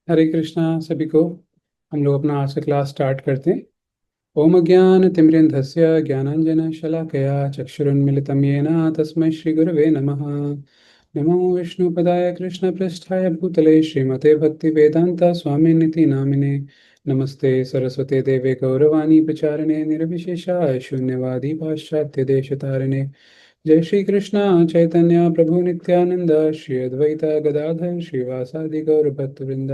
हरे कृष्णा सभी को। हम लोग अपना आज से क्लास स्टार्ट करते हैं। ओम अज्ञान तिमिरन्धस्य ज्ञानांजन शलाकया चक्षुरुन्मिलितं येन तस्मै श्री गुरवे नमः। नमो विष्णुपदाय कृष्णपृष्ठाय भूतले श्रीमते भक्ति वेदांत स्वामिनिति नामिने। नमस्ते सरस्वते देवे गौरवाणी प्रचारिणे निर्विशेषाय शून्यवादी पाश्चात्य देशतारिणे। जय श्री कृष्ण चैतन्य प्रभु नित्यानंद श्री अद्वैत गदाधर श्रीवासादि गौर भक्तवृंद।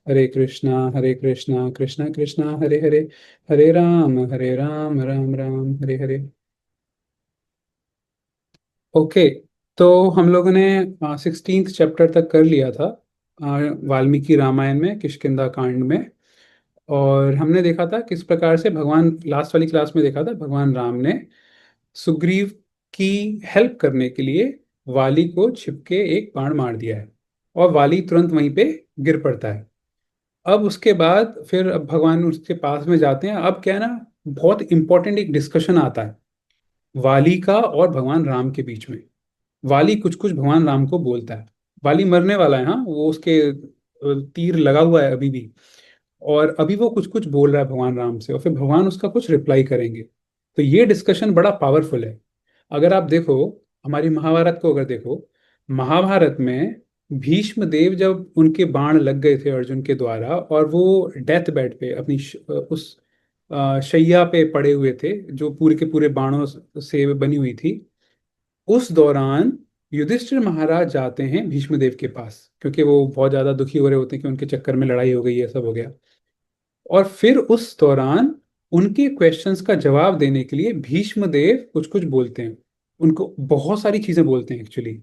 हरे कृष्णा कृष्णा कृष्णा हरे हरे, हरे राम राम राम हरे हरे। ओके, तो हम लोगों ने 16th चैप्टर तक कर लिया था वाल्मीकि रामायण में किष्किंधा कांड में। और हमने देखा था किस प्रकार से भगवान, लास्ट वाली क्लास में देखा था, भगवान राम ने सुग्रीव की हेल्प करने के लिए वाली को छिपके एक बाण मार दिया है और वाली तुरंत वहीं पे गिर पड़ता है। अब उसके बाद फिर अब भगवान उसके पास में जाते हैं। अब क्या है ना, बहुत इंपॉर्टेंट एक डिस्कशन आता है वाली का और भगवान राम के बीच में। वाली कुछ कुछ भगवान राम को बोलता है। वाली मरने वाला है, हाँ, वो उसके तीर लगा हुआ है अभी भी। और अभी वो कुछ कुछ बोल रहा है भगवान राम से और फिर भगवान उसका कुछ रिप्लाई करेंगे। तो ये डिस्कशन बड़ा पावरफुल है। अगर आप देखो, हमारी महाभारत को अगर देखो, महाभारत में भीष्म देव जब उनके बाण लग गए थे अर्जुन के द्वारा और वो डेथ बेड पे अपनी उस शैया पे पड़े हुए थे जो पूरे के पूरे बाणों से बनी हुई थी, उस दौरान युधिष्ठिर महाराज जाते हैं भीष्म देव के पास क्योंकि वो बहुत ज्यादा दुखी हो रहे होते हैं कि उनके चक्कर में लड़ाई हो गई है, सब हो गया। और फिर उस दौरान उनके क्वेश्चंस का जवाब देने के लिए भीष्म देव कुछ कुछ बोलते हैं। उनको बहुत सारी चीजें बोलते हैं एक्चुअली।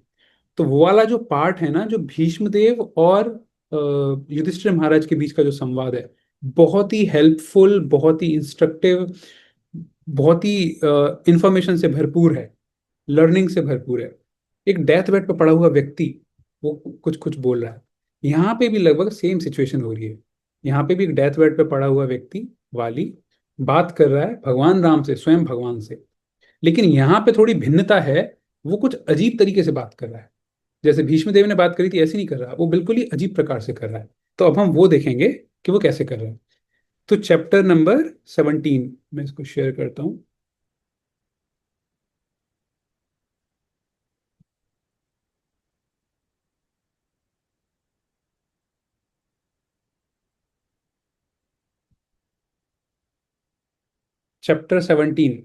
तो वो वाला जो पार्ट है ना, जो भीष्म देव और युधिष्ठिर महाराज के बीच का जो संवाद है, बहुत ही हेल्पफुल, बहुत ही इंस्ट्रक्टिव, बहुत ही इंफॉर्मेशन से भरपूर है, लर्निंग से भरपूर है। एक डेथ बेड पर पड़ा हुआ व्यक्ति वो कुछ कुछ बोल रहा है। यहाँ पे भी लगभग सेम सिचुएशन हो रही है। यहाँ पे भी एक डेथ बेड पे पड़ा हुआ व्यक्ति वाली बात कर रहा है भगवान राम से, स्वयं भगवान से। लेकिन यहाँ पे थोड़ी भिन्नता है। वो कुछ अजीब तरीके से बात कर रहा है। जैसे भीष्म देव ने बात करी थी ऐसे नहीं कर रहा, वो बिल्कुल ही अजीब प्रकार से कर रहा है। तो अब हम वो देखेंगे कि वो कैसे कर रहा है। तो चैप्टर नंबर 17 मैं इसको शेयर करता हूँ। चैप्टर 17,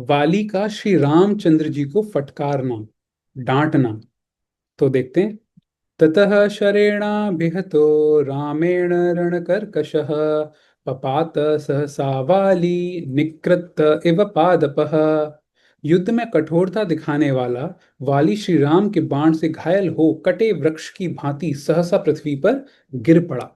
वाली का श्री रामचंद्र जी को फटकारना, डांटना। तो देखते हैं। ततः शरेणाभिहतो रामेण रणकर्कशः पपात सहसा वाली निकृत्त इव पादपः। युद्ध में कठोरता दिखाने वाला वाली श्री राम के बाण से घायल हो कटे वृक्ष की भांति सहसा पृथ्वी पर गिर पड़ा।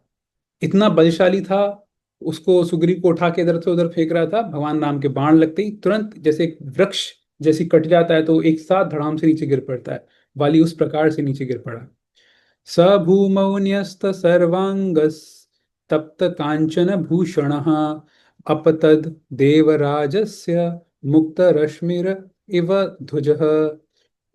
इतना बलशाली था। उसको, सुग्रीव को उठा के इधर से उधर फेंक रहा था, भगवान राम के बाण लगते ही तुरंत जैसे एक वृक्ष जैसी कट जाता है तो एक साथ धड़ाम से नीचे गिर पड़ता है। वाली उस प्रकार से नीचे गिर पड़ा। स भूमौ न्यस्त सर्वांगस्तप्त कांचन भूषणः अपतद देवराजस्य मुक्त रश्मिर इव ध्वजः।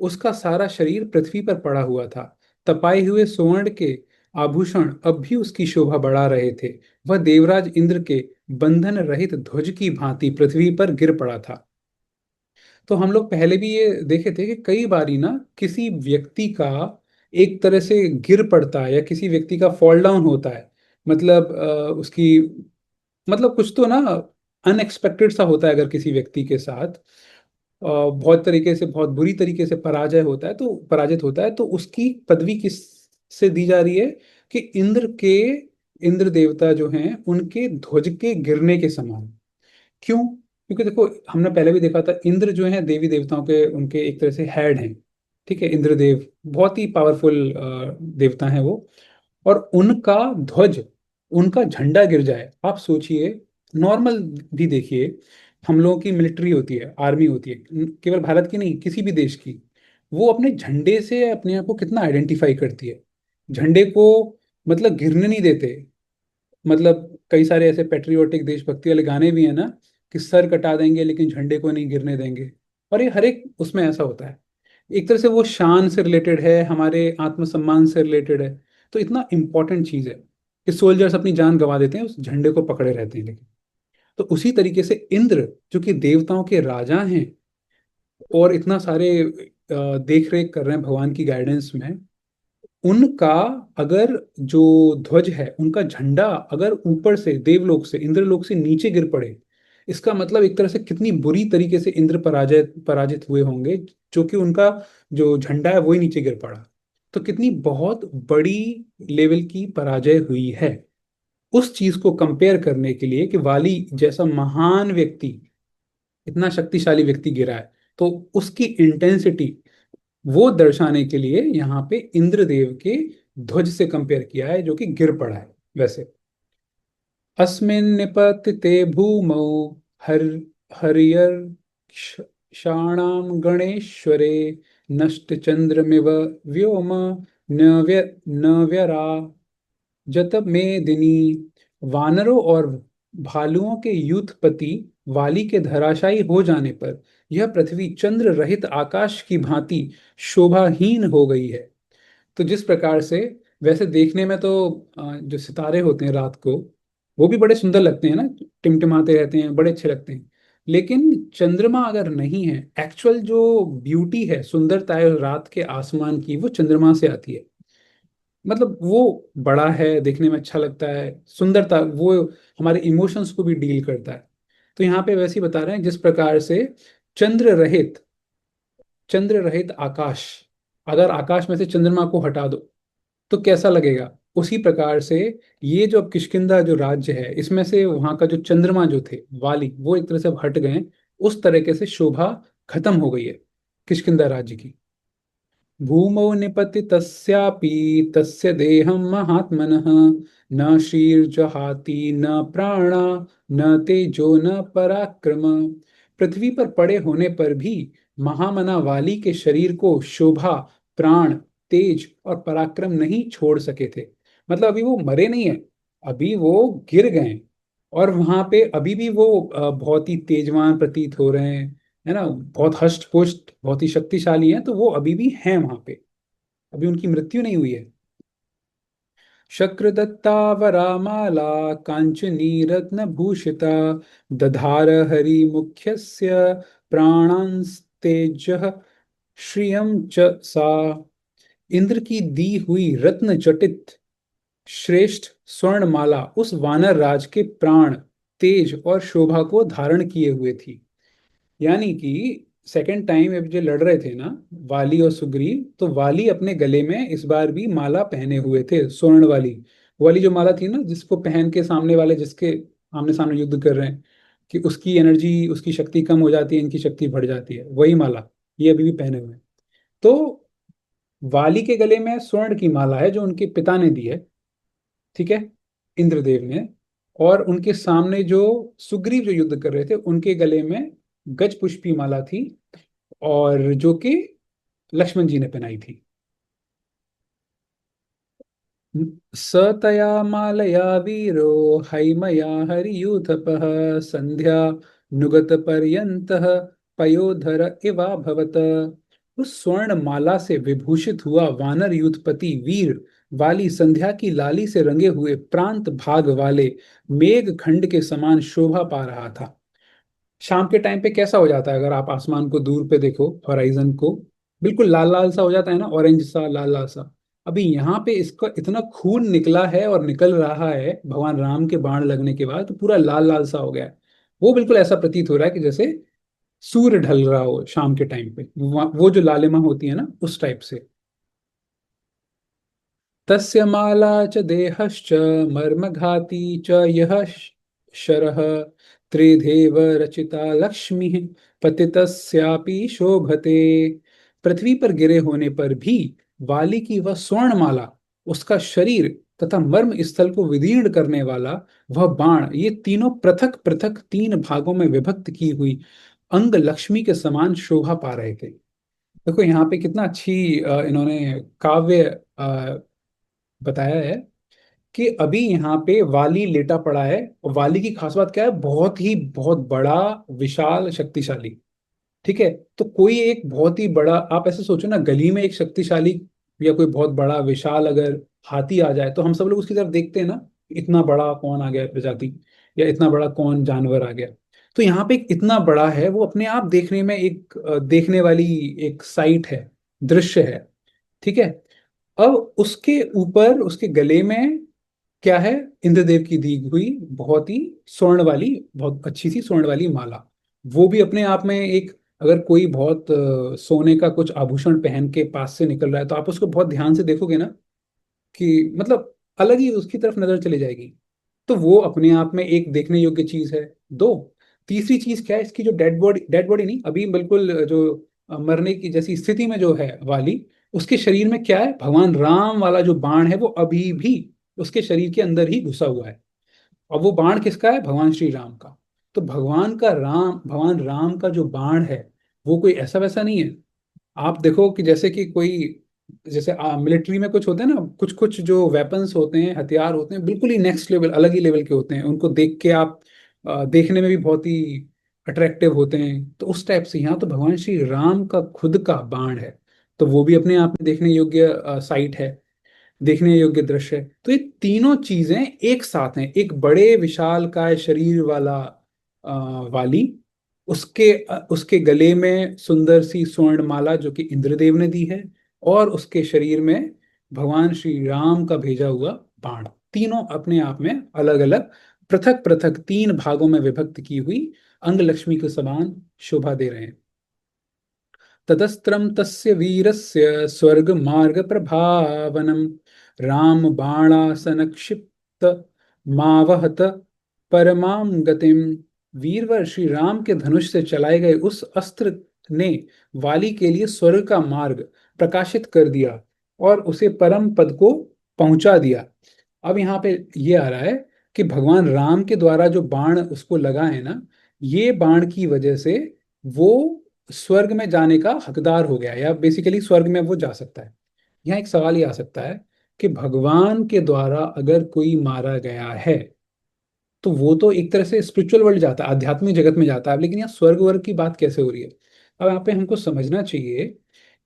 उसका सारा शरीर पृथ्वी पर पड़ा हुआ था। तपाए हुए स्वर्ण के आभूषण अब भी उसकी शोभा बढ़ा रहे थे। वह देवराज इंद्र के बंधन रहित ध्वज की भांति पृथ्वी पर गिर पड़ा था। तो हम लोग पहले भी ये देखे थे कि कई बारी ना किसी व्यक्ति का एक तरह से गिर पड़ता है या किसी व्यक्ति का फॉल डाउन होता है। मतलब उसकी, मतलब कुछ तो ना अनएक्सपेक्टेड सा होता है। अगर किसी व्यक्ति के साथ बहुत तरीके से, बहुत बुरी तरीके से पराजय होता है, तो पराजित होता है, तो उसकी पदवी किस से दी जा रही है कि इंद्र देवता जो हैं उनके ध्वज के गिरने के समान। क्यों? क्योंकि देखो, हमने पहले भी देखा था, इंद्र जो है देवी देवताओं के, उनके एक तरह से हेड हैं। ठीक है, इंद्रदेव बहुत ही पावरफुल देवता हैं वो। और उनका ध्वज, उनका झंडा गिर जाए, आप सोचिए। नॉर्मल भी देखिए, हम लोगों की मिलिट्री होती है, आर्मी होती है, केवल भारत की नहीं, किसी भी देश की। वो अपने झंडे से अपने आप को कितना आइडेंटिफाई करती है। झंडे को मतलब गिरने नहीं देते। मतलब कई सारे ऐसे पेट्रियोटिक देशभक्ति वाले गाने भी हैं ना, कि सर कटा देंगे लेकिन झंडे को नहीं गिरने देंगे। और ये हर एक उसमें ऐसा होता है। एक तरह से वो शान से रिलेटेड है, हमारे आत्मसम्मान से रिलेटेड है। तो इतना इंपॉर्टेंट चीज है कि सोल्जर्स अपनी जान गंवा देते हैं, उस झंडे को पकड़े रहते हैं। लेकिन तो उसी तरीके से इंद्र, जो कि देवताओं के राजा हैं और इतना सारे देख रेख कर रहे हैं भगवान की गाइडेंस में, उनका अगर जो ध्वज है, उनका झंडा अगर ऊपर से देवलोक से, इंद्रलोक से नीचे गिर पड़े, इसका मतलब एक तरह से कितनी बुरी तरीके से इंद्र पराजित पराजित हुए होंगे, जो कि उनका जो झंडा है वही नीचे गिर पड़ा। तो कितनी बहुत बड़ी लेवल की पराजय हुई है। उस चीज को कंपेयर करने के लिए कि वाली जैसा महान व्यक्ति, इतना शक्तिशाली व्यक्ति गिरा है, तो उसकी इंटेंसिटी वो दर्शाने के लिए यहाँ पे इंद्रदेव के ध्वज से कंपेयर किया है, जो कि गिर पड़ा है। वैसे अस्मिन् निपतिते भूमौ हर हर्यक्षाणां गणेश्वरे नष्ट चंद्रमिव व्योम न व्यरा जत मेदिनी। वानरों और भालुओं के यूथपति वाली के धराशायी हो जाने पर यह पृथ्वी चंद्र रहित आकाश की भांति शोभाहीन हो गई है। तो जिस प्रकार से, वैसे देखने में तो जो सितारे होते हैं रात को, वो भी बड़े सुंदर लगते हैं ना, टिमटिमाते रहते हैं, बड़े अच्छे लगते हैं। लेकिन चंद्रमा अगर नहीं है, एक्चुअल जो ब्यूटी है, सुंदरता है रात के आसमान की, वो चंद्रमा से आती है। मतलब वो बड़ा है, देखने में अच्छा लगता है, सुंदरता वो हमारे इमोशंस को भी डील करता है। तो यहाँ पे वैसे ही बता रहे हैं, जिस प्रकार से चंद्र रहित चंद्र रहित आकाश, अगर आकाश में से चंद्रमा को हटा दो तो कैसा लगेगा, उसी प्रकार से ये जो अब किष्किंधा जो राज्य है, इसमें से वहां का जो चंद्रमा जो थे वाली, वो एक तरह से अब हट गए। उस तरीके से शोभा खत्म हो गई है किष्किंधा राज्य की। भूमौ निपतितस्यापि तस्य देहं महात्मनः न श्रीर्जहाति न प्राणा न तेजो न पराक्रम। पृथ्वी पर पड़े होने पर भी महामना वाली के शरीर को शोभा, प्राण, तेज और पराक्रम नहीं छोड़ सके थे। मतलब अभी वो मरे नहीं है, अभी वो गिर गए। और वहां पे अभी भी वो बहुत ही तेजवान प्रतीत हो रहे हैं, है ना, बहुत हष्ट पुष्ट, बहुत ही शक्तिशाली हैं, तो वो अभी भी हैं वहां पे, अभी उनकी मृत्यु नहीं हुई है। शक्रदत्तावरामाला कांचनी रत्नभूषिता दधार हरिमुख्यस्य प्राणांस्तेजः श्रियं च सा। इंद्र की दी हुई रत्न जटित श्रेष्ठ स्वर्णमाला उस वानर राज के प्राण, तेज और शोभा को धारण किए हुए थी। यानी कि सेकंड टाइम अब जो लड़ रहे थे ना, वाली और सुग्रीव, तो वाली अपने गले में इस बार भी माला पहने हुए थे, स्वर्ण वाली। वो वाली जो माला थी ना, जिसको पहन के सामने वाले जिसके आमने सामने युद्ध कर रहे हैं, कि उसकी एनर्जी, उसकी शक्ति कम हो जाती है, इनकी शक्ति बढ़ जाती है, वही माला ये अभी भी पहने हुए हैं। तो वाली के गले में स्वर्ण की माला है, जो उनके पिता ने दी है, ठीक है, इंद्रदेव ने। और उनके सामने जो सुग्रीव जो युद्ध कर रहे थे, उनके गले में गज पुष्पी माला थी, और जो कि लक्ष्मण जी ने पहनाई थी। सतया मालया वीरो हैमया हरियूथपः संध्या नुगत पर्यंतः पयोधर इवाभवत। उस स्वर्ण माला से विभूषित हुआ वानर यूथपति वीर वाली संध्या की लाली से रंगे हुए प्रांत भाग वाले मेघ खंड के समान शोभा पा रहा था। शाम के टाइम पे कैसा हो जाता है, अगर आप आसमान को दूर पे देखो, होराइजन को, बिल्कुल लाल लाल सा हो जाता है ना, ऑरेंज सा, लाल लाल सा। अभी यहाँ पे इसका इतना खून निकला है और निकल रहा है भगवान राम के बाण लगने के बाद, तो पूरा लाल लाल सा हो गया है। वो बिल्कुल ऐसा प्रतीत हो रहा है कि जैसे सूर्य ढल रहा हो शाम के टाइम पे, वो जो लालिमा होती है ना, उस टाइप से। तस्य माला च देहश्च मर्मघाती च यः शरः त्रिधेव रचिता लक्ष्मीः पतितस्यापि शोभते। पृथ्वी पर गिरे होने पर भी वाली की वह स्वर्ण माला, उसका शरीर तथा मर्म स्थल को विदीर्ण करने वाला वह बाण, ये तीनों पृथक पृथक तीन भागों में विभक्त की हुई अंग लक्ष्मी के समान शोभा पा रहे थे। देखो यहाँ पे कितना अच्छी इन्होंने काव्य बताया है कि अभी यहाँ पे वाली लेटा पड़ा है, और वाली की खास बात क्या है, बहुत ही बहुत बड़ा, विशाल, शक्तिशाली। ठीक है, तो कोई एक बहुत ही बड़ा, आप ऐसे सोचो ना, गली में एक शक्तिशाली या कोई बहुत बड़ा विशाल अगर हाथी आ जाए तो हम सब लोग उसकी तरफ देखते हैं ना, इतना बड़ा कौन आ गया प्रजाति, या इतना बड़ा कौन जानवर आ गया। तो यहाँ पे एक इतना बड़ा है, वो अपने आप देखने में एक देखने वाली एक साइट है, दृश्य है। ठीक है। अब उसके ऊपर उसके गले में क्या है? इंद्रदेव की दी हुई बहुत ही स्वर्ण वाली, बहुत अच्छी सी स्वर्ण वाली माला। वो भी अपने आप में एक, अगर कोई बहुत सोने का कुछ आभूषण पहन के पास से निकल रहा है तो आप उसको बहुत ध्यान से देखोगे ना, कि मतलब अलग ही उसकी तरफ नजर चली जाएगी। तो वो अपने आप में एक देखने योग्य चीज है। दो, तीसरी चीज क्या है, इसकी जो डेड बॉडी नहीं, अभी बिल्कुल जो मरने की जैसी स्थिति में जो है वाली, उसके शरीर में क्या है? भगवान राम वाला जो बाण है वो अभी भी उसके शरीर के अंदर ही घुसा हुआ है। और वो बाण किसका है? भगवान श्री राम का। तो भगवान राम का जो बाण है, वो कोई ऐसा वैसा नहीं है। आप देखो कि जैसे कि कोई, जैसे मिलिट्री में कुछ होते हैं ना, कुछ कुछ जो वेपन्स होते हैं, हथियार होते हैं, बिल्कुल ही नेक्स्ट लेवल, अलग ही लेवल के होते हैं। उनको देख के आप देखने में भी बहुत ही अट्रैक्टिव होते हैं। तो उस टाइप से यहाँ तो भगवान श्री राम का खुद का बाण है। तो वो भी अपने आप में देखने योग्य साइट है, देखने योग्य दृश्य है। तो ये तीनों चीजें एक साथ हैं, एक बड़े विशालकाय शरीर वाला वाली, उसके गले में सुंदर सी स्वर्ण माला जो कि इंद्रदेव ने दी है, और उसके शरीर में भगवान श्री राम का भेजा हुआ बाण। तीनों अपने आप में अलग अलग, पृथक पृथक तीन भागों में विभक्त की हुई अंग लक्ष्मी के समान शोभा दे रहे हैं। ततस्त्रं तस्य वीरस्य स्वर्गमार्गप्रभावनं रामबाणासनक्षिप्तमावहत परमां गतिम। वीरवर श्री राम के धनुष से चलाए गए उस अस्त्र ने वाली के लिए स्वर्ग का मार्ग प्रकाशित कर दिया और उसे परम पद को पहुंचा दिया। अब यहाँ पे ये आ रहा है कि भगवान राम के द्वारा जो बाण उसको लगा है ना, ये बाण की वजह से वो स्वर्ग में जाने का हकदार हो गया, या बेसिकली स्वर्ग में वो जा सकता है। यहाँ एक सवाल ये आ सकता है कि भगवान के द्वारा अगर कोई मारा गया है तो वो तो एक तरह से स्पिरिचुअल वर्ल्ड जाता है, आध्यात्मिक जगत में जाता है। लेकिन यहाँ स्वर्ग वर्ग की बात कैसे हो रही है? अब यहाँ पे हमको समझना चाहिए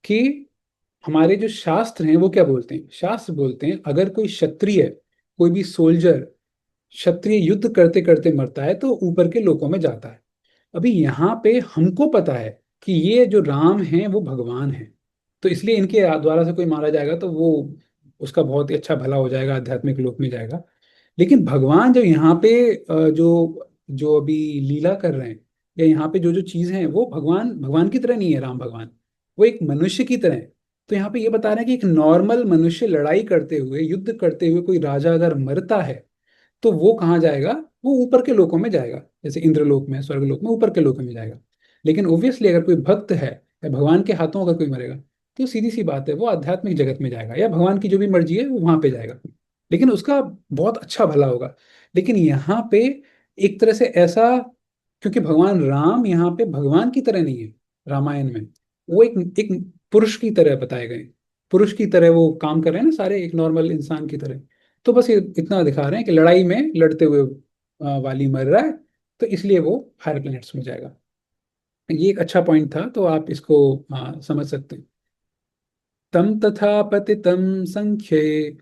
कि हमारे जो शास्त्र हैं वो क्या बोलते हैं। शास्त्र बोलते हैं अगर कोई क्षत्रिय, कोई भी सोल्जर, क्षत्रिय युद्ध करते करते मरता है तो ऊपर के लोकों में जाता है। अभी यहाँ पे हमको पता है कि ये जो राम हैं वो भगवान हैं, तो इसलिए इनके द्वारा से कोई मारा जाएगा तो वो उसका बहुत ही अच्छा भला हो जाएगा, आध्यात्मिक लोक में जाएगा। लेकिन भगवान जब यहाँ पे जो जो अभी लीला कर रहे हैं, या यहाँ पे जो जो चीज हैं, वो भगवान भगवान की तरह नहीं है। राम भगवान वो एक मनुष्य की तरह है। तो यहाँ पे ये बता रहे हैं कि एक नॉर्मल मनुष्य लड़ाई करते हुए, युद्ध करते हुए कोई राजा अगर मरता है तो वो कहाँ जाएगा? वो ऊपर के लोकों में जाएगा, जैसे इंद्रलोक में, स्वर्गलोक में, ऊपर के लोकों में जाएगा। लेकिन ओब्वियसली अगर कोई भक्त है, या भगवान के हाथों अगर कोई मरेगा, तो सीधी सी बात है वो आध्यात्मिक जगत में जाएगा, या भगवान की जो भी मर्जी है वो वहां पे जाएगा। लेकिन उसका बहुत अच्छा भला होगा। लेकिन यहाँ पे एक तरह से ऐसा, क्योंकि भगवान राम यहाँ पे भगवान की तरह नहीं है रामायण में, वो एक एक पुरुष की तरह बताए गए। पुरुष की तरह वो काम कर रहे हैं ना सारे, एक नॉर्मल इंसान की तरह। तो बस ये इतना दिखा रहे हैं कि लड़ाई में लड़ते हुए वाली मर रहा है, तो इसलिए वो हायर प्लैनेट्स में जाएगा। ये एक अच्छा पॉइंट था, तो आप इसको समझ सकते हैं। तम तथा पतितं संख्ये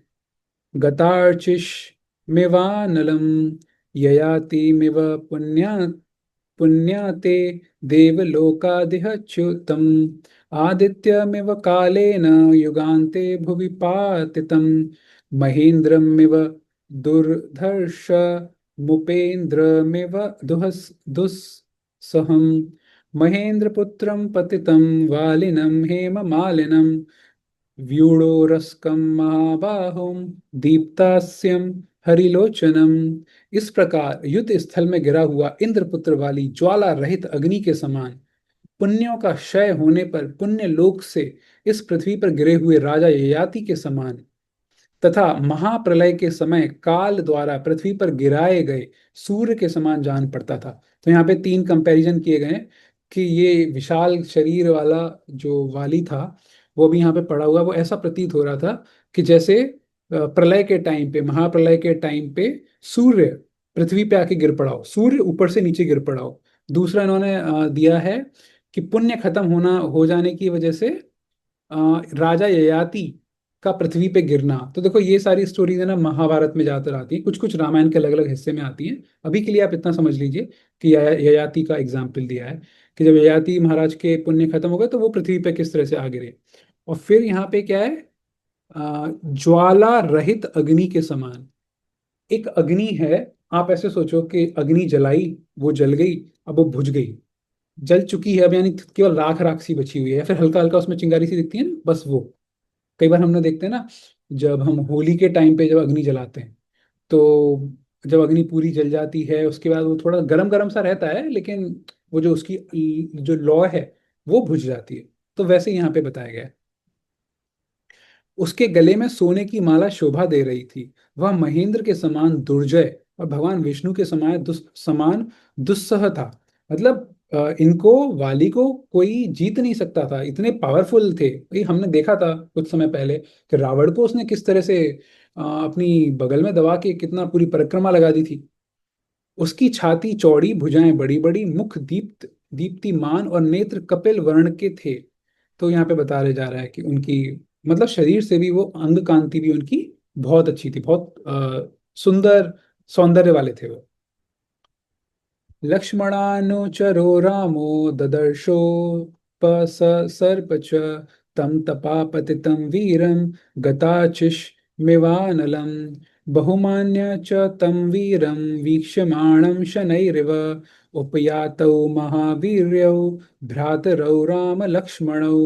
गतार्चिषमिवानलं ययातिमिव पुण्या पुण्याते देवलोकादिहच्युतम् आदित्यमिव कालेन युगान्ते भुवि पातितं महेन्द्रमिव दुर्धर्ष मुपेन्द्रमिव दुस्सहं महेन्द्रपुत्रं पतितं वालिनं हेममालिनं व्यूढ़ोरस्कं महाबाहुं दीप्तास्यं हरिलोचनम। इस प्रकार युद्ध स्थल में गिरा हुआ इंद्रपुत्र वाली ज्वाला रहित अग्नि के समान, पुण्यों का क्षय होने पर पुण्य लोक से इस पृथ्वी पर गिरे हुए राजा ययाति के समान, तथा महाप्रलय के समय काल द्वारा पृथ्वी पर गिराए गए सूर्य के समान जान पड़ता था। तो यहाँ पे तीन कंपैरिजन किए गए हैं कि ये विशाल शरीर वाला जो वाली था, वो भी यहाँ पे पड़ा हुआ, वो ऐसा प्रतीत हो रहा था कि जैसे प्रलय के टाइम पे, महाप्रलय के टाइम पे सूर्य पृथ्वी पे आके गिर पड़ा हो, सूर्य ऊपर से नीचे गिर पड़ा हो। दूसरा इन्होंने दिया है कि पुण्य खत्म होना हो जाने की वजह से राजा ययाति का पृथ्वी पे गिरना। तो देखो ये सारी स्टोरीज है ना महाभारत में ज्यादातर आती है, कुछ कुछ रामायण के अलग अलग हिस्से में आती हैं। अभी के लिए आप इतना समझ लीजिए कि ययाति का एग्जाम्पल दिया है कि जब ययाति महाराज के पुण्य खत्म हो गए तो वो पृथ्वी पे किस तरह से आ गिरे। और फिर यहाँ पे क्या है, ज्वाला रहित अग्नि के समान एक अग्नि है। आप ऐसे सोचो कि अग्नि जलाई, वो जल गई, अब वो बुझ गई, जल चुकी है अब, यानी केवल राख राख सी बची हुई है, या फिर हल्का हल्का उसमें चिंगारी सी दिखती है ना, बस वो। कई बार हमने देखते हैं ना, जब हम होली के टाइम पे जब अग्नि जलाते हैं, तो जब अग्नि पूरी जल जाती है उसके बाद वो थोड़ा गरम गरम सा रहता है, लेकिन वो जो उसकी जो लौ है वो बुझ जाती है। तो वैसे यहाँ पे बताया गया है। उसके गले में सोने की माला शोभा दे रही थी। वह महेंद्र के समान दुर्जय और भगवान विष्णु के समान दुस्सह था। मतलब इनको, वाली को कोई जीत नहीं सकता था, इतने पावरफुल थे। भाई हमने देखा था कुछ समय पहले कि रावण को उसने किस तरह से अपनी बगल में दबा के कितना पूरी परिक्रमा लगा दी थी। उसकी छाती चौड़ी, भुजाएं बड़ी बड़ी, मुख दीप्तिमान और नेत्र कपिल वर्ण के थे। तो यहाँ पे बताया जा रहा है कि उनकी, मतलब शरीर से भी वो अंग कांति भी उनकी बहुत अच्छी थी, बहुत सुंदर सौंदर्य वाले थे वो। लक्ष्मणानुचरो रामो ददर्शो पस सर्प च तम तपापतितं वीरं गताचिष्मिवानलं बहुमान्य च तं वीरं वीक्षमाणं शनैरिव उपयातौ महावीर्यौ भ्रातरौ राम लक्ष्मणौ।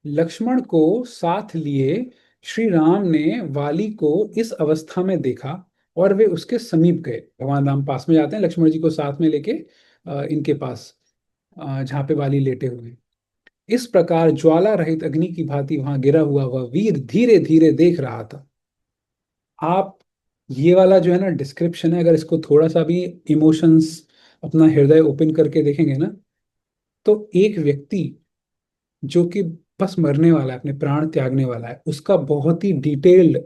लक्ष्मण को साथ लिए श्री राम ने वाली को इस अवस्था में देखा और वे उसके समीप गए। भगवान राम पास में जाते हैं लक्ष्मण जी को साथ में लेके इनके पास, जहाँ पे वाली लेटे हुए हैं। इस प्रकार ज्वाला रहित अग्नि की भांति वहां गिरा हुआ वह वीर धीरे धीरे देख रहा था। आप ये वाला जो है ना डिस्क्रिप्शन है, अगर इसको थोड़ा सा भी इमोशंस, अपना हृदय ओपन करके देखेंगे ना, तो एक व्यक्ति जो कि बस मरने वाला है, अपने प्राण त्यागने वाला है, उसका बहुत ही डिटेल्ड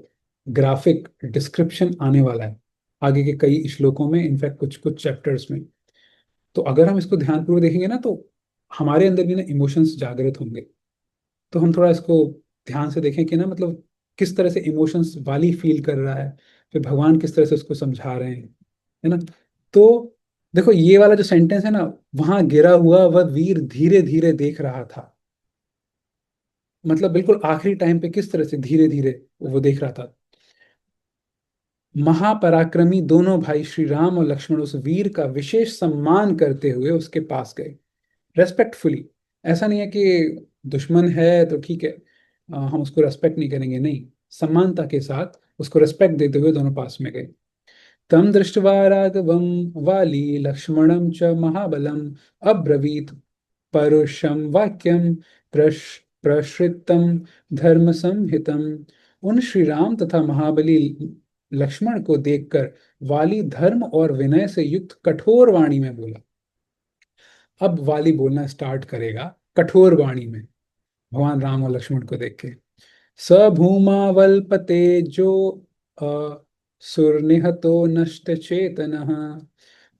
ग्राफिक डिस्क्रिप्शन आने वाला है आगे के कई श्लोकों में, इनफैक्ट कुछ कुछ चैप्टर्स में। तो अगर हम इसको ध्यानपूर्वक देखेंगे ना, तो हमारे अंदर भी ना इमोशंस जागृत होंगे। तो हम थोड़ा इसको ध्यान से देखें कि ना, मतलब किस तरह से इमोशंस वाली फील कर रहा है, फिर भगवान किस तरह से उसको समझा रहे हैं, है ना। तो देखो ये वाला जो सेंटेंस है ना, वहां गिरा हुआ वह वीर धीरे धीरे देख रहा था, मतलब बिल्कुल आखिरी टाइम पे किस तरह से धीरे धीरे वो देख रहा था। महापराक्रमी दोनों भाई श्री राम और लक्ष्मण उस वीर का विशेष सम्मान करते हुए उसके पास गए, रेस्पेक्टफुली। ऐसा नहीं है कि दुश्मन है तो ठीक है, हम उसको रेस्पेक्ट नहीं करेंगे, नहीं, समानता के साथ उसको रेस्पेक्ट देते हुए दोनों पास में गए। तं दृष्ट्वा राघवं वाली लक्ष्मणं च महाबलम् अब्रवीत् परुषं वाक्यं प्रश्रितं धर्म संहितम। उन श्री राम तथा महाबली लक्ष्मण को देखकर वाली धर्म और विनय से युक्त कठोर वाणी में बोला। अब वाली बोलना स्टार्ट करेगा कठोर वाणी में, भगवान राम और लक्ष्मण को देख के। स भूमावल्पते जो सुरनिहतो नष्ट चेतनः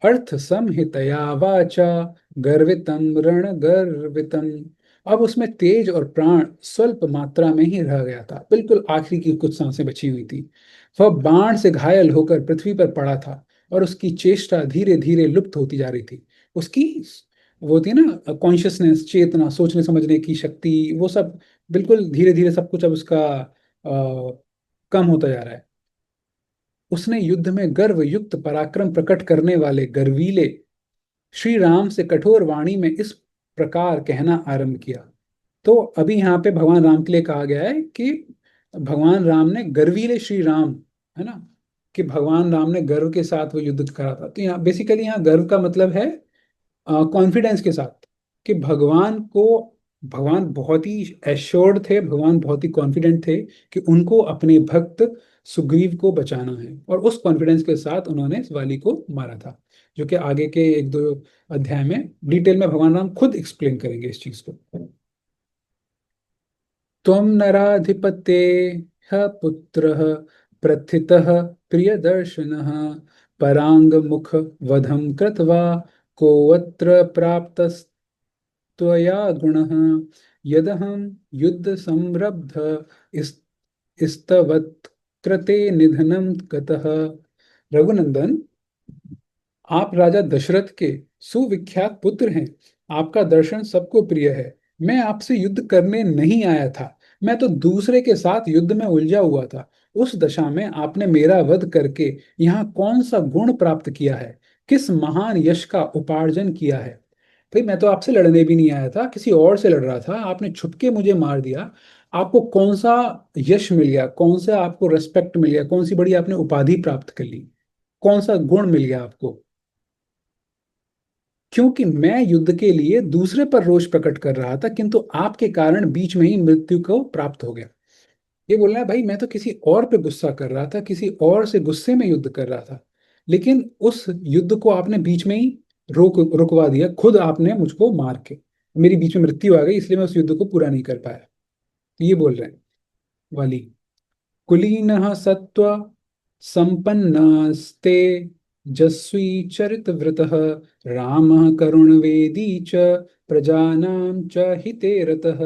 अर्थ संहितया वाचा गर्वितम रण गर्वितम। अब उसमें तेज और प्राण स्वल्प मात्रा में ही रह गया था, बिल्कुल आखिरी की कुछ सांसें बची हुई थी। वह बाण से घायल होकर पृथ्वी पर पड़ा था और उसकी चेष्टा धीरे धीरे लुप्त होती जा रही थी। उसकी वो होती है ना कॉन्शियसनेस, चेतना, सोचने समझने की शक्ति, वो सब बिल्कुल धीरे धीरे सब कुछ अब उसका कम होता जा रहा है। उसने युद्ध में गर्व युक्त पराक्रम प्रकट करने वाले गर्वीले श्री राम से कठोर वाणी में इस प्रकार कहना आरंभ किया। तो अभी यहाँ पे भगवान राम के लिए कहा गया है कि भगवान राम ने गर्वीले श्री राम, है ना, कि भगवान राम ने गर्व के साथ वो युद्ध करा था। तो यहाँ बेसिकली यहाँ गर्व का मतलब है कॉन्फिडेंस के साथ, कि भगवान बहुत ही एश्योर्ड थे, भगवान बहुत ही कॉन्फिडेंट थे कि उनको अपने भक्त सुग्रीव को बचाना है, और उस कॉन्फिडेंस के साथ उन्होंने इस वाली को मारा था, जो कि आगे के एक दो अध्याय में डिटेल में भगवान राम खुद एक्सप्लेन करेंगे इस चीज को। त्वं नराधिपतेः पुत्रः प्रथितः प्रियदर्शनः पराङ्गमुखवधं कृत्वा कोऽत्र प्राप्तस्त्वया गुणः यदहं युद्ध संरब्ध इस स्तवत्कृते निधनं गतः। रघुनंदन, आप राजा दशरथ के सुविख्यात पुत्र हैं। आपका दर्शन सबको प्रिय है। मैं आपसे युद्ध करने नहीं आया था। मैं तो दूसरे के साथ युद्ध में उलझा हुआ था। उस दशा में आपने मेरा वध करके यहाँ कौन सा गुण प्राप्त किया है? किस महान यश का उपार्जन किया है? भाई, मैं तो आपसे लड़ने भी नहीं आया था, किसी और से लड़ रहा था। आपने छुपके मुझे मार दिया। आपको कौन सा यश मिल गया? कौन सा आपको रेस्पेक्ट मिल गया? कौन सी बड़ी आपने उपाधि प्राप्त कर ली? कौन सा गुण मिल गया आपको? क्योंकि मैं युद्ध के लिए दूसरे पर रोष प्रकट कर रहा था, किंतु आपके कारण बीच में ही मृत्यु को प्राप्त हो गया। ये बोल रहा है भाई, मैं तो किसी और पे गुस्सा कर रहा था, किसी और से गुस्से में युद्ध कर रहा था, लेकिन उस युद्ध को आपने बीच में ही रुकवा दिया। खुद आपने मुझको मार के, मेरी बीच में मृत्यु आ गई, इसलिए मैं उस युद्ध को पूरा नहीं कर पाया। ये बोल रहे हैं वाली। कुलीनः सत्त्व संपन्नस्ते जस्वी चरितव्रतः रामः करुणवेदी च प्रजानां च हिते रतः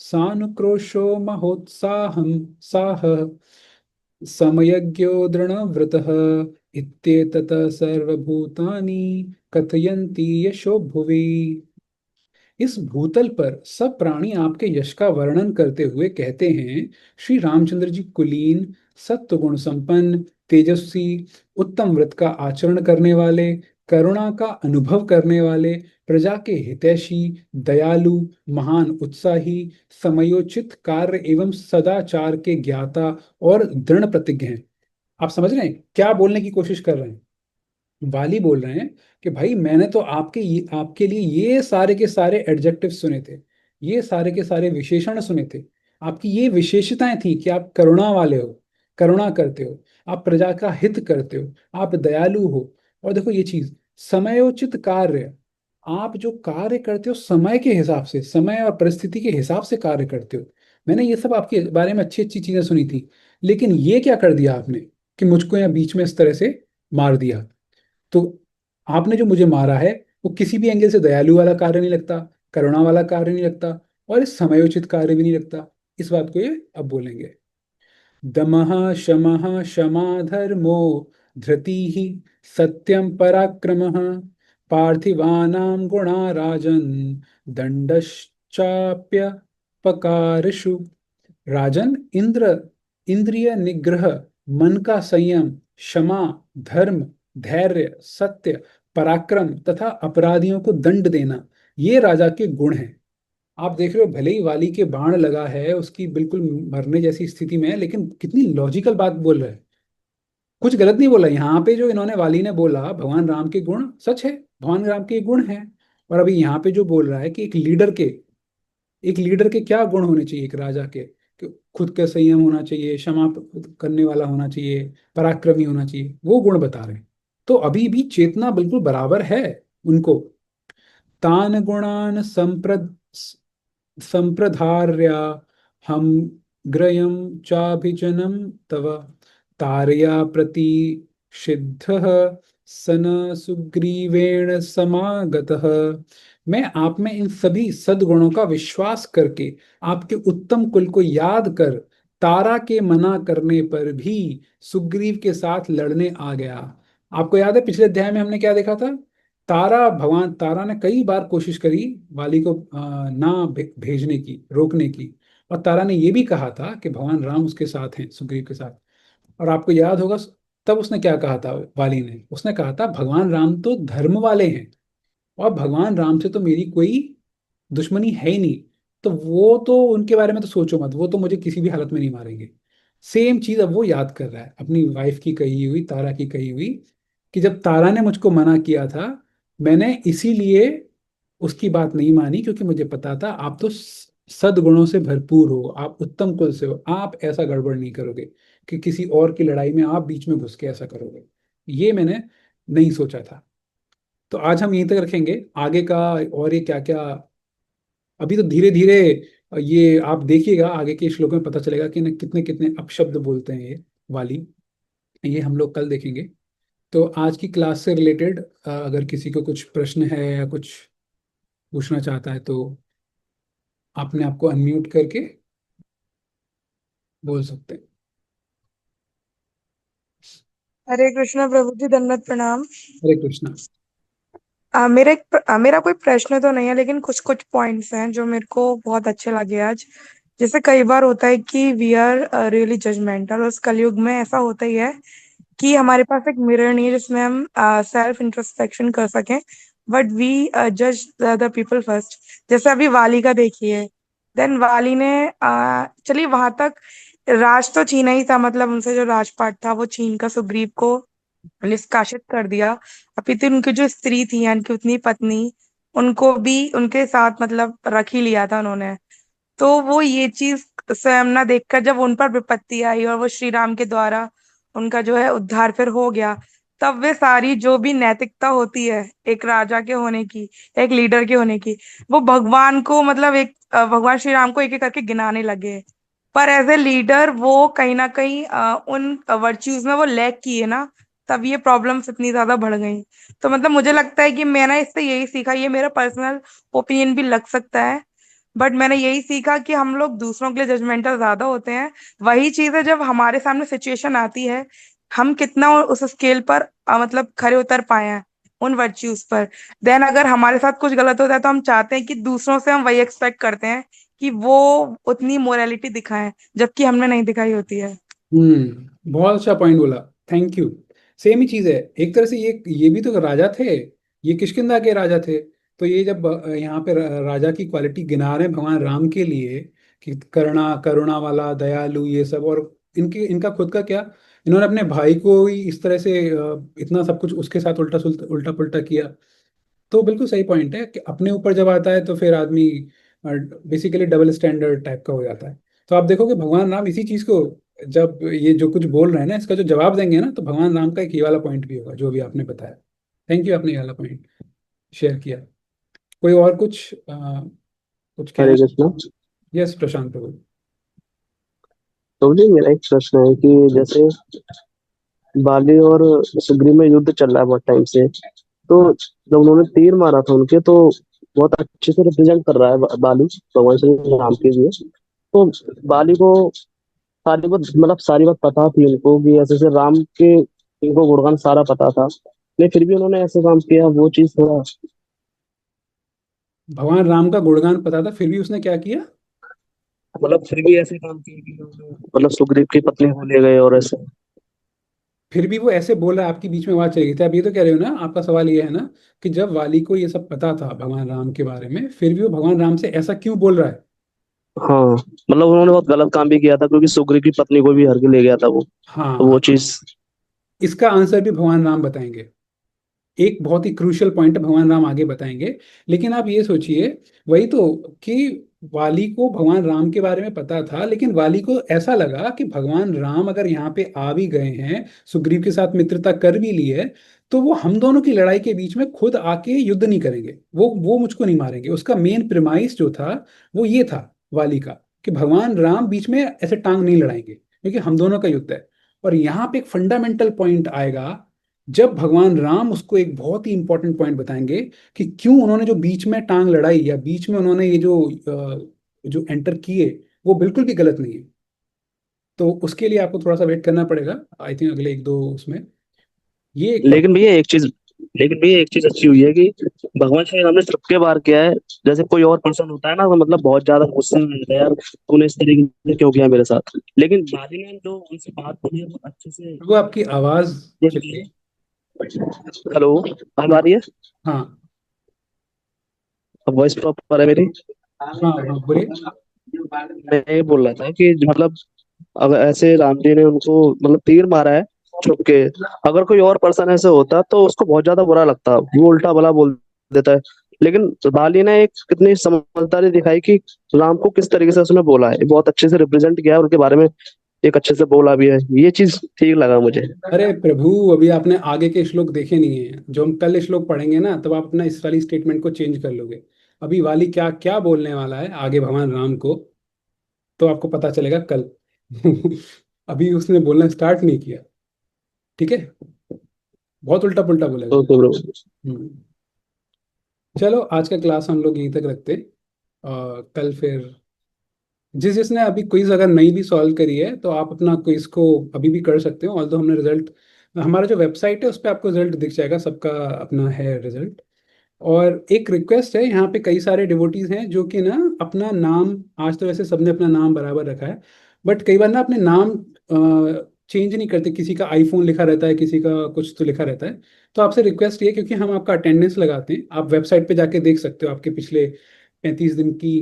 सानुक्रोशो महोत्साहं साह समयज्ञो दृढव्रतः इत्येतत् सर्वभूतानि कथयन्ति यशो भुवि। इस भूतल पर सब प्राणी आपके यश का वर्णन करते हुए कहते हैं, श्री रामचंद्र जी कुलीन, सत्व गुण संपन्न, तेजस्वी, उत्तम व्रत का आचरण करने वाले, करुणा का अनुभव करने वाले, प्रजा के हितैषी, दयालु, महान उत्साही, समयोचित कार्य एवं सदाचार के ज्ञाता और दृढ़ प्रतिज्ञ हैं। आप समझ रहे हैं क्या बोलने की कोशिश कर रहे हैं? वाली बोल रहे हैं कि भाई, मैंने तो आपके लिए ये सारे के सारे एडजेक्टिव सुने थे, ये सारे के सारे विशेषण सुने थे। आपकी ये विशेषताएं थी कि आप करुणा वाले हो, करुणा करते हो, आप प्रजा का हित करते हो, आप दयालु हो। और देखो ये चीज, समयोचित कार्य, आप जो कार्य करते हो समय के हिसाब से, समय और परिस्थिति के हिसाब से कार्य करते हो। मैंने ये सब आपके बारे में अच्छी अच्छी चीजें सुनी थी, लेकिन ये क्या कर दिया आपने कि मुझको यहाँ बीच में इस तरह से मार दिया। तो आपने जो मुझे मारा है, वो किसी भी एंगल से दयालु वाला कार्य नहीं लगता, करुणा वाला कार्य नहीं लगता, और इस समयोचित कार्य भी नहीं लगता। इस बात को ये अब बोलेंगे। दमः शमः क्षमा धर्मो धृतिः सत्यं पराक्रमः पार्थिवानां गुणा राजन् दंडश्चाप्यपकारिषु। राजन, इंद्रिय निग्रह, मन का संयम, क्षमा, धर्म, धैर्य, सत्य, पराक्रम तथा अपराधियों को दंड देना, ये राजा के गुण हैं। आप देख रहे हो, भले ही वाली के बाण लगा है, उसकी बिल्कुल मरने जैसी स्थिति में है, लेकिन कितनी लॉजिकल बात बोल रहा है। कुछ गलत नहीं बोला यहाँ पे। जो इन्होंने वाली ने बोला भगवान राम के गुण, सच है, भगवान राम के गुण हैं। और अभी यहाँ पे जो बोल रहा है कि एक लीडर के क्या गुण होने चाहिए, एक राजा के, कि खुद का संयम होना चाहिए, क्षमा करने वाला होना चाहिए, पराक्रमी होना चाहिए, वो गुण बता रहे हैं। तो अभी भी चेतना बिल्कुल बराबर है उनको। तान गुणान संप्रधार्य हम ग्रयम चाभिजनम तव तारया प्रतिषिद्धः सन सुग्रीवेण समागतः। मैं आप में इन सभी सद्गुणों का विश्वास करके आपके उत्तम कुल को याद कर तारा के मना करने पर भी सुग्रीव के साथ लड़ने आ गया। आपको याद है पिछले अध्याय में हमने क्या देखा था? भगवान तारा ने कई बार कोशिश करी वाली को ना भेजने की, रोकने की। और तारा ने ये भी कहा था कि भगवान राम उसके साथ हैं, सुग्रीव के साथ। और आपको याद होगा, तब उसने क्या कहा था? वाली ने उसने कहा था भगवान राम तो धर्म वाले हैं, और भगवान राम से तो मेरी कोई दुश्मनी है ही नहीं। तो वो तो उनके बारे में तो सोचो मत, वो तो मुझे किसी भी हालत में नहीं मारेंगे। सेम चीज अब वो याद कर रहा है अपनी वाइफ की कही हुई, तारा की कही हुई, कि जब तारा ने मुझको मना किया था, मैंने इसीलिए उसकी बात नहीं मानी, क्योंकि मुझे पता था आप तो सद्गुणों से भरपूर हो, आप उत्तम कुल से हो, आप ऐसा गड़बड़ नहीं करोगे कि किसी और की लड़ाई में आप बीच में घुस के ऐसा करोगे। ये मैंने नहीं सोचा था। तो आज हम यहीं तक रखेंगे। आगे का और ये क्या क्या, अभी तो धीरे धीरे ये आप देखिएगा, आगे के श्लोक में पता चलेगा कि न कितने कितने अपशब्द बोलते हैं ये वाली। ये हम लोग कल देखेंगे। तो आज की क्लास से रिलेटेड अगर किसी को कुछ प्रश्न है या कुछ पूछना चाहता है तो अपने आप को अनम्यूट करके बोल सकते हैं। हरे कृष्णा प्रभु जी, दंडवत प्रणाम। हरे कृष्णा। मेरा कोई प्रश्न तो नहीं है, लेकिन कुछ कुछ पॉइंट्स हैं जो मेरे को बहुत अच्छे लगे आज। जैसे कई बार होता है कि वी आर रियली जजमेंटल, और उस कलयुग में ऐसा होता ही है कि हमारे पास एक मिरर नहीं है जिसमें हम सेल्फ इंट्रोस्पेक्शन कर सकें, बट वी जज द अदर पीपल फर्स्ट। जैसे अभी वाली का देखिए। देन वाली ने चलिए वहां तक राज तो छीना ही था, मतलब उनसे जो राजपाट था वो छीन का सुग्रीव को निष्कासित कर दिया। अभी तो उनकी जो स्त्री थी यानी कि उतनी पत्नी, उनको भी उनके साथ मतलब रख ही लिया था उन्होंने। तो वो ये चीज स्वयं ना देखकर जब उन पर विपत्ति आई और वो श्री राम के द्वारा उनका जो है उद्धार फिर हो गया, तब वे सारी जो भी नैतिकता होती है एक राजा के होने की, एक लीडर के होने की, वो भगवान को मतलब भगवान श्री राम को एक एक करके गिनाने लगे। पर एज ए लीडर वो कहीं ना कहीं उन वर्च्यूज में वो लैक किए ना, तब ये प्रॉब्लम्स इतनी ज्यादा बढ़ गई। तो मतलब मुझे लगता है कि मैंने इससे यही सीखा, ये मेरा पर्सनल ओपिनियन भी लग सकता है, बट मैंने यही सीखा कि हम लोग दूसरों के लिए जजमेंटल ज्यादा होते हैं। वही चीज है जब हमारे सामने सिचुएशन आती है, हम कितना उस स्केल पर मतलब खरे उतर पाए हैं उन वर्च्यूज पर। देन अगर हमारे साथ कुछ गलत होता है तो हम चाहते हैं कि दूसरों से हम वही एक्सपेक्ट करते हैं कि वो उतनी मोरालिटी दिखाएं, जबकि हमने नहीं दिखाई होती है। बहुत अच्छा पॉइंट बोला। Thank you. सेम ही चीज है। एक तरह से ये भी तो राजा थे, ये किष्किंधा के राजा थे। तो ये जब यहाँ पे राजा की क्वालिटी गिना रहे हैं भगवान राम के लिए कि करुणा करुणा वाला, दयालु, ये सब, और इनके इनका खुद का क्या, इन्होंने अपने भाई को ही इस तरह से इतना सब कुछ उसके साथ उल्टा उल्टा पुल्टा किया। तो बिल्कुल सही पॉइंट है कि अपने ऊपर जब आता है तो फिर आदमी बेसिकली डबल स्टैंडर्ड टाइप का हो जाता है। तो आप देखोगे भगवान राम इसी चीज को, जब ये जो कुछ बोल रहे हैं ना इसका जो जवाब देंगे ना, तो भगवान राम का एक ये वाला पॉइंट भी होगा जो भी आपने बताया। थैंक यू, आपने ये वाला पॉइंट शेयर किया। कोई और कुछ कहना? हरे कृष्णा। यस प्रशांत प्रभु। तो जी मेरा एक प्रश्न है कि जैसे बाली और सुग्रीव में युद्ध चल रहा है बहुत टाइम से, तो जब उन्होंने तीर मारा था उनके, तो बहुत अच्छे से रिप्रेजेंट कर रहा है बाली भगवान श्री राम के लिए। तो बाली को सारी बात मतलब सारी बात पता थी उनको कि ऐसे ऐसे राम के इनको गुणगान सारा पता था, लेकिन फिर भी उन्होंने ऐसे काम किया, वो चीज थोड़ा भगवान राम का गुणगान पता था फिर भी उसने क्या किया? मतलब फिर भी ऐसे काम किया कि मतलब सुग्रीव की पत्नी को ले गए और ऐसे। फिर भी वो ऐसे बोल रहा है, आपकी बीच में आवाज चली गई थी, आप ये तो कह रहे हो ना, आपका सवाल ये है ना कि जब वाली को ये सब पता था भगवान राम के बारे में, फिर भी वो भगवान राम से ऐसा क्यों बोल रहा है? हाँ मतलब उन्होंने बहुत गलत काम भी किया था, क्योंकि सुग्रीव की पत्नी को भी हर के ले गया था वो। तो वो हाँ, चीज। इसका आंसर भी भगवान राम बताएंगे। एक बहुत ही क्रूशियल पॉइंट भगवान राम आगे बताएंगे। लेकिन आप ये सोचिए, वही तो, कि वाली को भगवान राम के बारे में पता था, लेकिन वाली को ऐसा लगा कि भगवान राम अगर यहाँ पे आ भी गए हैं, सुग्रीव के साथ मित्रता कर भी ली है, तो वो हम दोनों की लड़ाई के बीच में खुद आके युद्ध नहीं करेंगे, वो मुझको नहीं मारेंगे। उसका मेन प्रिमाइस जो था वो ये था वाली का, कि भगवान राम बीच में ऐसे टांग नहीं लड़ाएंगे क्योंकि हम दोनों का युद्ध है। और यहाँ पे एक फंडामेंटल पॉइंट आएगा जब भगवान राम उसको एक बहुत ही इंपॉर्टेंट पॉइंट बताएंगे कि क्यों उन्होंने जो बीच में टांग लड़ाई या बीच में उन्होंने ये जो एंटर किए, वो बिल्कुल भी गलत नहीं है। तो उसके लिए आपको थोड़ा सा वेट करना पड़ेगा, आई थिंक अगले एक दो उसमें। ये एक पॉइंट। लेकिन भैया एक चीज लेकिन भैया एक चीज अच्छी हुई है कि भगवान श्री राम ने सबके बार किया है। जैसे कोई और पर्सन होता है ना, तो मतलब बहुत ज्यादा गुस्से में रहता है, यार तूने इस तरीके से क्यों किया मेरे साथ। लेकिन बाली ने जो उनसे बात की है वो अच्छे से वो आपकी आवाज explain चली की गई। है। हेलो, अब आ हाँ रही है? हाँ अब वॉइस प्रॉपर है मेरी? हाँ हाँ, बोलिए। मैं ये बोल रहा था कि मतलब अगर ऐसे राम जी ने उनको मतलब तीर मारा है छुप के, अगर कोई और पर्सन ऐसे होता तो उसको बहुत ज्यादा बुरा लगता, वो उल्टा भला बोल देता है। लेकिन बाली ने एक कितनी समझदारी दिखाई कि राम को किस तरीके से उसने बोला है, बहुत अच्छे से रिप्रेजेंट किया है उनके बारे में, एक अच्छे से बोला भी है। ये चीज ठीक लगा मुझे। अरे प्रभु, अभी आपने आगे के श्लोक देखे नहीं है, जो हम कल श्लोक पढ़ेंगे ना, तब आप अपना इस वाली स्टेटमेंट को चेंज कर लोगे। अभी वाली क्या क्या बोलने वाला है आगे भगवान राम को, तो आपको पता चलेगा कल। अभी उसने बोलना स्टार्ट नहीं किया। ठीक है, बहुत उल्टा पुल्टा बोलेगा। Okay bro. हम्म। चलो आज का क्लास हम लोग यहीं तक रखते हैं। कल फिर जिसने अभी क्विज अगर नहीं भी सॉल्व करी है तो आप अपना क्विज को अभी भी कर सकते हो। ऑल्दो हमने रिजल्ट, हमारा जो वेबसाइट है उस पर आपको रिजल्ट दिख जाएगा, सबका अपना है रिजल्ट। और एक रिक्वेस्ट है, यहाँ पे कई सारे डिवोटीज हैं जो कि ना अपना नाम, आज तो वैसे सबने अपना नाम बराबर रखा है, बट कई बार ना अपने नाम चेंज नहीं करते। किसी का आईफोन लिखा रहता है, किसी का कुछ तो लिखा रहता है। तो आपसे रिक्वेस्ट ये है, क्योंकि हम आपका अटेंडेंस लगाते हैं, आप वेबसाइट पे जाके देख सकते हो आपके पिछले 35 दिन की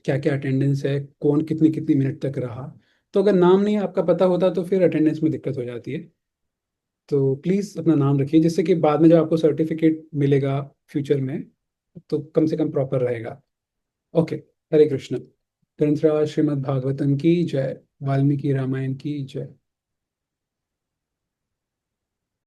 क्या क्या अटेंडेंस है, कौन कितनी कितनी मिनट तक रहा। तो अगर नाम नहीं आपका पता होता तो फिर अटेंडेंस में दिक्कत हो जाती है। तो प्लीज़ अपना नाम रखिए, जिससे कि बाद में जब आपको सर्टिफिकेट मिलेगा फ्यूचर में तो कम से कम प्रॉपर रहेगा। ओके। हरे कृष्ण। ग्रंथराज श्रीमद् भागवतम की जय। वाल्मीकि रामायण की जय।